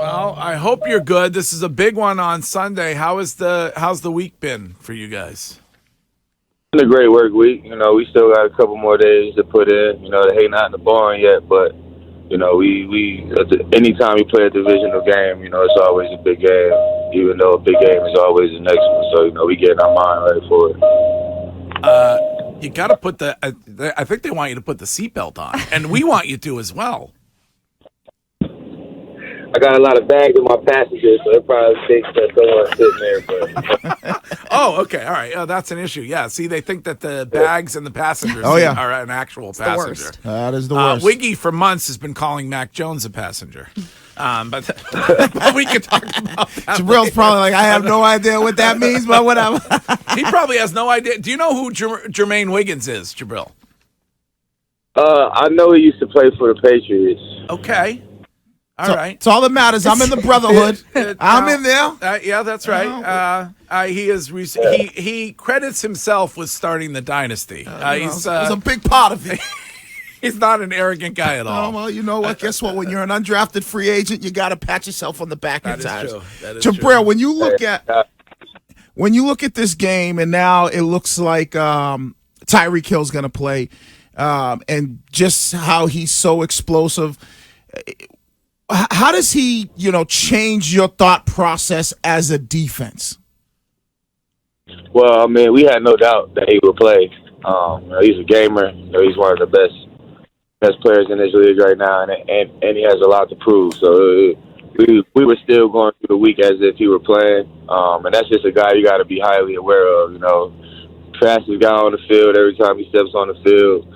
Well, I hope you're good. This is a big one on Sunday. How's the week been for you guys? It's been a great work week. We still got a couple more days to put in. The hay not in the barn yet, but we anytime we play a divisional game, it's always a big game. Even though a big game is always the next one, so we getting our mind ready for it. You got to put I think they want you to put the seatbelt on, and we want you to as well. I got a lot of bags in my passenger, so it probably thinks that someone's sitting there. But Oh, okay, all right. That's an issue. Yeah, see, they think that the bags and the passengers are an actual passenger. That is the worst. Wiggy for months has been calling Mac Jones a passenger. But we can talk about that. Jabrill's probably like, I have no idea what that means, but whatever. He probably has no idea. Do you know who Jermaine Wiggins is, Jabril? I know he used to play for the Patriots. Okay. All right. It's all that matters. I'm in the brotherhood. I'm in there. Yeah, that's right. He credits himself with starting the dynasty. He's a big part of it. He's not an arrogant guy at all. Oh, well, you know what? Guess what? When you're an undrafted free agent, you got to pat yourself on the back at times. That is Jabril, true. when you look at this game, and now it looks like Tyreek Hill's going to play, and just how he's so explosive. How does he, change your thought process as a defense? Well, I mean, we had no doubt that he would play. He's a gamer. He's one of the best players in this league right now, and he has a lot to prove. So we were still going through the week as if he were playing, and that's just a guy you got to be highly aware of. Fastest guy on the field every time he steps on the field.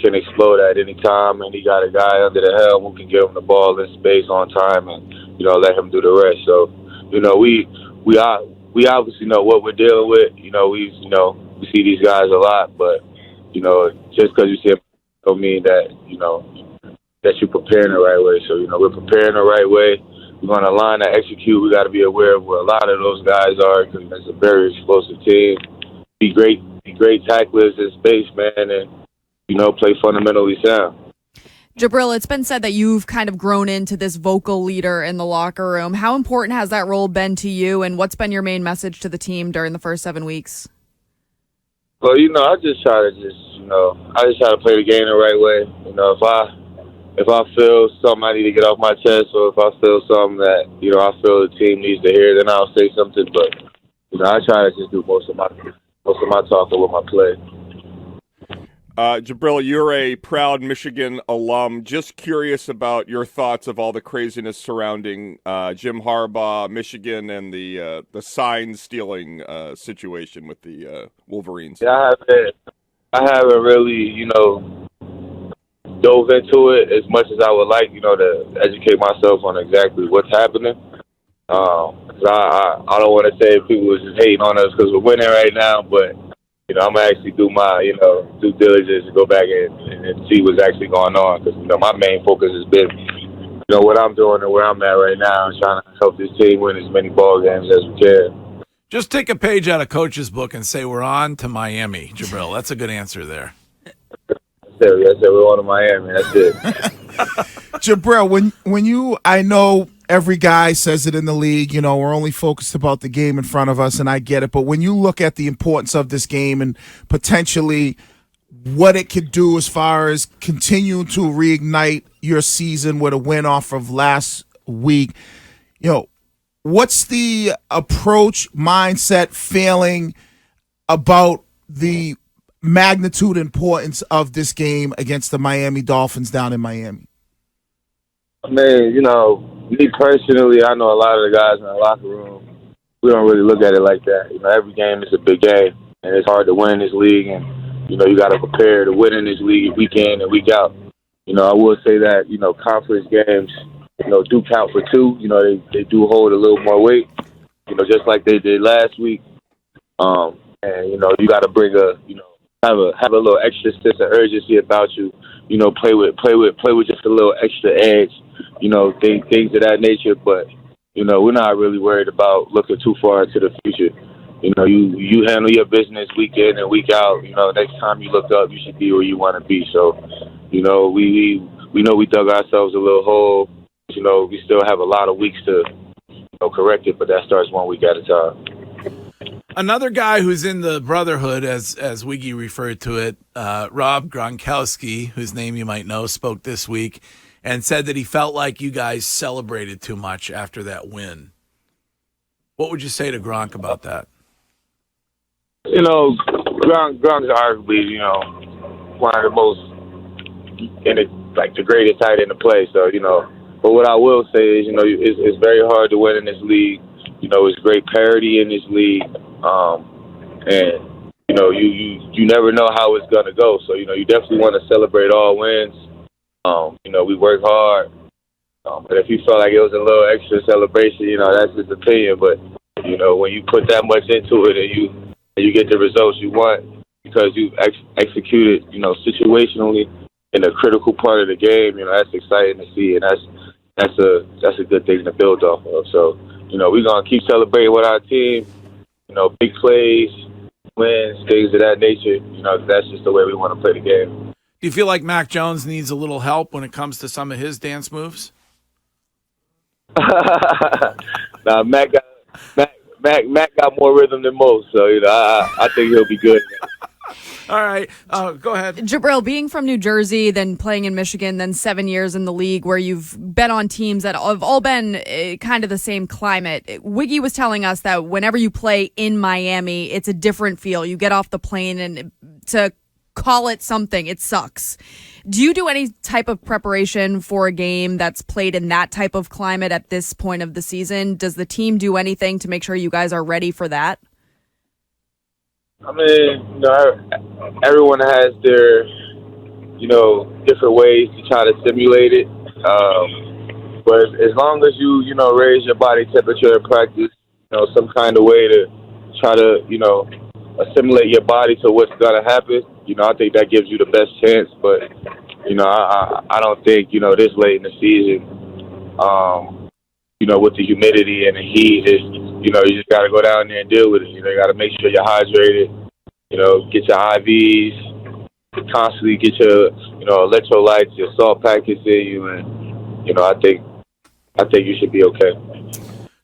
Can explode at any time, and he got a guy under the helm who can give him the ball in space on time and, let him do the rest. So, we obviously know what we're dealing with. We see these guys a lot, but, just because you see him don't mean that, that you're preparing the right way. So, we're preparing the right way. We're going to line and execute. We got to be aware of where a lot of those guys are because it's a very explosive team. Be great tacklers in space, man, and play fundamentally sound. Jabril, it's been said that you've kind of grown into this vocal leader in the locker room. How important has that role been to you, and what's been your main message to the team during the first 7 weeks? Well, I just try to play the game the right way. If I feel something I need to get off my chest, or if I feel something that I feel the team needs to hear, then I'll say something. But I try to just do most of my talking with my play. Jabril, you're a proud Michigan alum. Just curious about your thoughts of all the craziness surrounding Jim Harbaugh, Michigan, and the sign stealing situation with the Wolverines. Yeah, I haven't really, dove into it as much as I would like, to educate myself on exactly what's happening. 'Cause I don't want to say people are just hating on us because we're winning right now, but I'm going to actually do my, due diligence and go back and see what's actually going on. Because, my main focus has been, what I'm doing and where I'm at right now and trying to help this team win as many ball games as we can. Just take a page out of Coach's book and say we're on to Miami, Jabril. That's a good answer there. I said we're on to Miami. That's it. Jabril, I know every guy says it in the league, we're only focused about the game in front of us, and I get it. But when you look at the importance of this game and potentially what it could do as far as continue to reignite your season with a win off of last week, what's the approach, mindset, feeling about the magnitude importance of this game against the Miami Dolphins down in Miami? I mean, me personally, I know a lot of the guys in the locker room, we don't really look at it like that. Every game is a big game, and it's hard to win in this league, and, you got to prepare to win in this league week in and week out. I will say that, conference games, do count for two. They do hold a little more weight, just like they did last week. And, you got to bring have a little extra sense of urgency about you. Play with just a little extra edge. Things of that nature. But we're not really worried about looking too far into the future. You handle your business week in and week out. Next time you look up, you should be where you want to be. So, we know we dug ourselves a little hole. We you know, we still have a lot of weeks to, correct it, but that starts 1 week at a time. Another guy who's in the brotherhood, as Wiggy referred to it, Rob Gronkowski, whose name you might know, spoke this week and said that he felt like you guys celebrated too much after that win. What would you say to Gronk about that? Gronk is arguably, one of the most, the greatest tight end to play. So, but what I will say is, it's very hard to win in this league. It's great parity in this league. And, you never know how it's going to go. So, you definitely want to celebrate all wins. We work hard. But if you felt like it was a little extra celebration, that's his opinion. But, when you put that much into it and you get the results you want because you've executed, situationally in a critical part of the game, that's exciting to see. And that's a good thing to build off of. So, we're going to keep celebrating with our team, big plays, wins, things of that nature. That's just the way we want to play the game. Do you feel like Mac Jones needs a little help when it comes to some of his dance moves? Nah, Mac got more rhythm than most, so I think he'll be good. All right, go ahead. Jabril, being from New Jersey, then playing in Michigan, then 7 years in the league where you've been on teams that have all been kind of the same climate. Wiggy was telling us that whenever you play in Miami, it's a different feel. You get off the plane and to call it something, it sucks. Do you do any type of preparation for a game that's played in that type of climate at this point of the season? Does the team do anything to make sure you guys are ready for that? I mean, everyone has their, different ways to try to simulate it. But as long as you, raise your body temperature in practice, some kind of way to try to, assimilate your body to what's going to happen, I think that gives you the best chance. But, I don't think, this late in the season, with the humidity and the heat, you just got to go down there and deal with it. You got to make sure you're hydrated, get your IVs, constantly get your, electrolytes, your salt packets in you. And, I think you should be okay.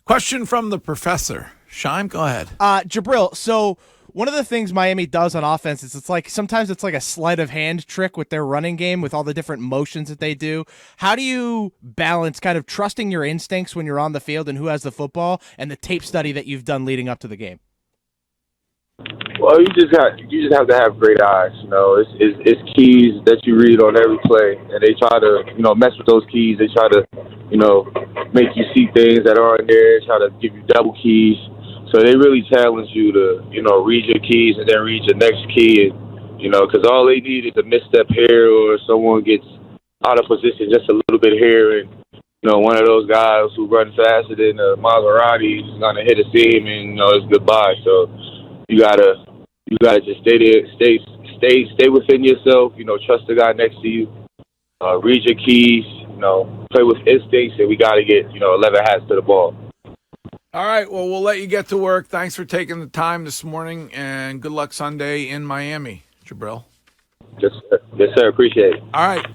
Question from the professor. Shime, go ahead. Jabril, so one of the things Miami does on offense is sometimes it's like a sleight of hand trick with their running game with all the different motions that they do. How do you balance kind of trusting your instincts when you're on the field and who has the football and the tape study that you've done leading up to the game? Well, you just have to have great eyes. It's keys that you read on every play, and they try to mess with those keys. They try to make you see things that aren't there. Try to give you double keys. So they really challenge you to, read your keys and then read your next key. And, because all they need is a misstep here or someone gets out of position just a little bit here. And, one of those guys who run faster than a Maserati is going to hit a seam and, it's goodbye. So you gotta just stay there, stay within yourself, trust the guy next to you, read your keys, play with instincts, and we got to get, 11 hats to the ball. All right, well, we'll let you get to work. Thanks for taking the time this morning, and good luck Sunday in Miami, Jabril. Yes, sir. Appreciate it. All right.